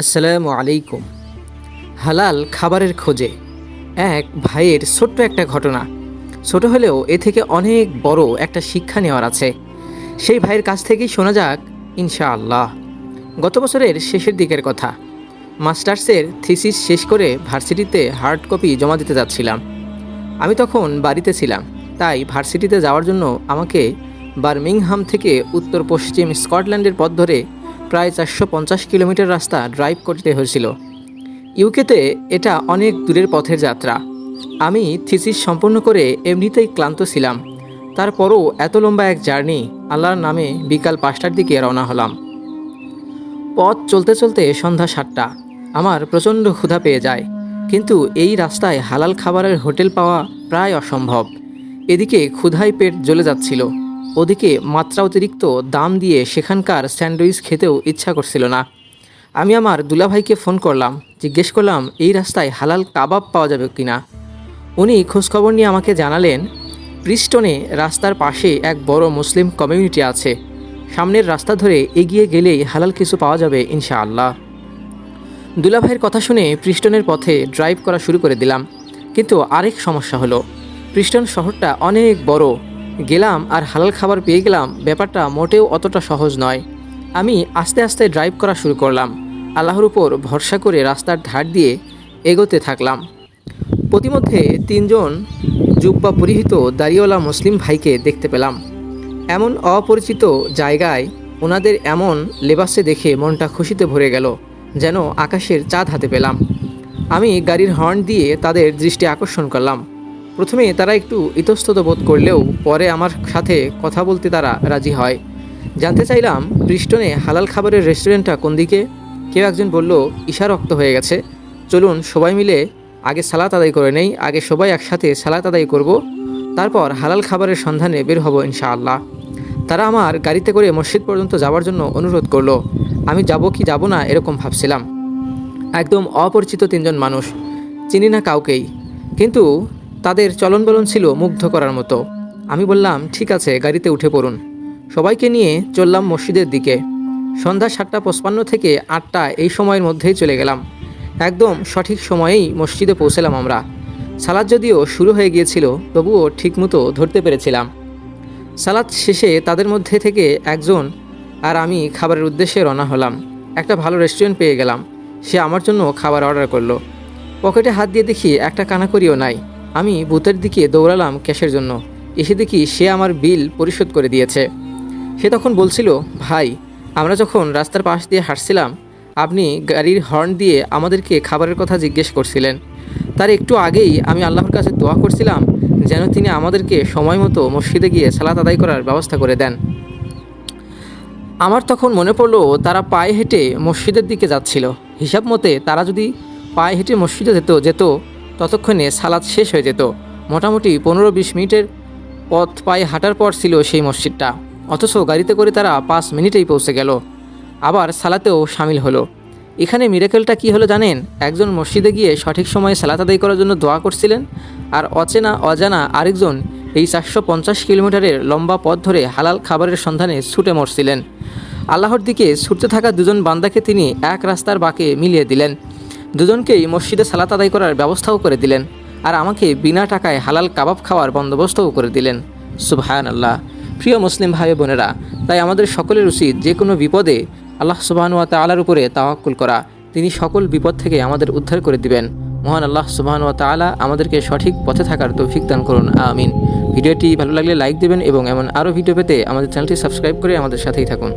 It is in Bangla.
আসসালামু আলাইকুম। হালাল খাবারের খোঁজে এক ভাইয়ের ছোট্ট একটা ঘটনা। ছোট হলেও এ থেকে অনেক বড় একটা শিক্ষা নেওয়ার আছে। সেই ভাইয়ের কাছ থেকেই শোনা যাক ইনশাআল্লাহ। গত বছরের শেষের দিকের কথা। মাস্টার্সের থিসিস শেষ করে ভার্সিটিতে হার্ড কপি জমা দিতে যাচ্ছিলাম। আমি তখন বাড়িতে ছিলাম, তাই ভার্সিটিতে যাওয়ার জন্য আমাকে বার্মিংহাম থেকে উত্তর পশ্চিম স্কটল্যান্ডের পথ ধরে প্রায় 450 কিলোমিটার রাস্তা ড্রাইভ করতে হয়েছিল। ইউকেতে এটা অনেক দূরের পথের যাত্রা। আমি থিসিস সম্পন্ন করে এমনিতেই ক্লান্ত ছিলাম। তারপরও এত লম্বা এক জার্নি, আল্লাহর নামে বিকাল 5টার দিকে রওনা হলাম। পথ চলতে চলতে সন্ধ্যা 7টা। আমার প্রচণ্ড ক্ষুধা পেয়ে যায়, কিন্তু এই রাস্তায় হালাল খাবারের হোটেল পাওয়া প্রায় অসম্ভব। এদিকে ক্ষুধায় পেট জ্বলে যাচ্ছিল, ওদিকে মাত্রা অতিরিক্ত দাম দিয়ে সেখানকার স্যান্ডউইচ খেতেও ইচ্ছা করছিল না। আমি আমার দুলাভাইকে ফোন করলাম, জিজ্ঞেস করলাম এই রাস্তায় হালাল কাবাব পাওয়া যাবে কিনা। উনি খোঁজখবর নিয়ে আমাকে জানালেন, প্রিস্টনে রাস্তার পাশে এক বড় মুসলিম কমিউনিটি আছে, সামনের রাস্তা ধরে এগিয়ে গেলেই হালাল কিছু পাওয়া যাবে ইনশাআল্লাহ। দুলাভাইয়ের কথা শুনে প্রিস্টনের পথে ড্রাইভ করা শুরু করে দিলাম। কিন্তু আরেক সমস্যা হলো, প্রিস্টন শহরটা অনেক বড়। গেলাম আর হালাল খাবার পেয়ে গেলাম, ব্যাপারটা মোটেও অতটা সহজ নয়। আমি আস্তে আস্তে ড্রাইভ করা শুরু করলাম, আল্লাহর উপর ভরসা করে রাস্তার ধার দিয়ে এগোতে থাকলাম। প্রতিমধ্যে 3জন জুব্বা পরিহিত দাড়িওয়ালা মুসলিম ভাইকে দেখতে পেলাম। এমন অপরিচিত জায়গায় ওনাদের এমন লেবাসে দেখে মনটা খুশিতে ভরে গেল, যেন আকাশের চাঁদ হাতে পেলাম। আমি গাড়ির হর্ন দিয়ে তাদের দৃষ্টি আকর্ষণ করলাম। প্রথমে তারা একটু ইতস্তত বোধ করলেও পরে আমার সাথে কথা বলতে তারা রাজি হয়। জানতে চাইলাম প্রিস্টনে হালাল খাবারের রেস্টুরেন্টটা কোন দিকে। কেউ একজন বলল, ঈশা রক্ত হয়ে গেছে, চলুন সবাই মিলে আগে সালাত আদায় করে নেই, আগে সবাই একসাথে সালাত আদায় করব, তারপর হালাল খাবারের সন্ধানে বের হব ইনশাআল্লাহ। তারা আমার গাড়িতে করে মসজিদ পর্যন্ত যাওয়ার জন্য অনুরোধ করলো। আমি যাব কি যাব না এরকম ভাবছিলাম। একদম অপরিচিত 3জন মানুষ, চিনি না কাউকেই, কিন্তু তাদের চলনবলন ছিল মুগ্ধ করার মতো। আমি বললাম, ঠিক আছে, গাড়িতে উঠে পড়ুন। সবাইকে নিয়ে চললাম মসজিদের দিকে। সন্ধ্যা 7:55 থেকে 8টা এই সময়ের মধ্যেই চলে গেলাম। একদম সঠিক সময়েই মসজিদে পৌঁছলাম আমরা। সালাত যদিও শুরু হয়ে গিয়েছিল, তবুও ঠিকমতো ধরতে পেরেছিলাম। সালাত শেষে তাদের মধ্যে থেকে একজন আর আমি খাবারের উদ্দেশ্যে রওনা হলাম। একটা ভালো রেস্টুরেন্ট পেয়ে গেলাম। সে আমার জন্য খাবার অর্ডার করলো। পকেটে হাত দিয়ে দেখি একটা কানাকড়িও নাই। আমি বুথের দিকে দৌড়ালাম ক্যাশের জন্য। এসে দেখি সে আমার বিল পরিশোধ করে দিয়েছে। সে তখন বলছিল, ভাই, আমরা যখন রাস্তার পাশ দিয়ে হাঁটছিলাম, আপনি গাড়ির হর্ন দিয়ে আমাদেরকে খাবারের কথা জিজ্ঞেস করছিলেন। তার একটু আগেই আমি আল্লাহর কাছে দোয়া করছিলাম যেন তিনি আমাদেরকে সময় মতো মসজিদে গিয়ে সালাত আদায় করার ব্যবস্থা করে দেন। আমার তখন মনে পড়লো তারা পায়ে হেঁটে মসজিদের দিকে যাচ্ছিল। হিসাব মতে তারা যদি পায়ে হেঁটে মসজিদে যেত ততক্ষণে সালাত শেষ হয়ে যেত। মোটামুটি 15-20 মিনিটের পথ পায়ে হাঁটার পর ছিল সেই মসজিদটা, অথচ গাড়িতে করে তারা 5 মিনিটেই পৌঁছে গেল, আবার সালাতেও সামিল হলো। এখানে মিরাকেলটা কী হলো জানেন? একজন মসজিদে গিয়ে সঠিক সময়ে সালাত আদায় করার জন্য দোয়া করছিলেন, আর অজানা আরেকজন এই 450 কিলোমিটারের লম্বা পথ ধরে হালাল খাবারের সন্ধানে ছুটে মরছিলেন। আল্লাহর দিকে ছুটতে থাকা 2জন বান্দাকে তিনি এক রাস্তার বাঁকে মিলিয়ে দিলেন। দুজনকেই মসজিদে সালাত আদায় করার ব্যবস্থাও করে দিলেন, আর আমাকে বিনা টাকায় হালাল কাবাব খাওয়ার বন্দোবস্তও করে দিলেন। সুবহানাল্লাহ। প্রিয় মুসলিম ভাই বোনেরা, তাই আমাদের সকলের উচিত যে কোনো বিপদে আল্লাহ সুবহানাহু ওয়া তাআলার উপরে তাওয়াক্কুল করা। তিনি সকল বিপদ থেকে আমাদের উদ্ধার করে দিবেন। মহান আল্লাহ সুবহানাহু ওয়া তাআলা আমাদেরকে সঠিক পথে থাকার তৌফিক দান করুন, আমিন। ভিডিওটি ভালো লাগলে লাইক দেবেন এবং এমন আরও ভিডিও পেতে আমাদের চ্যানেলটি সাবস্ক্রাইব করে আমাদের সাথেই থাকুন।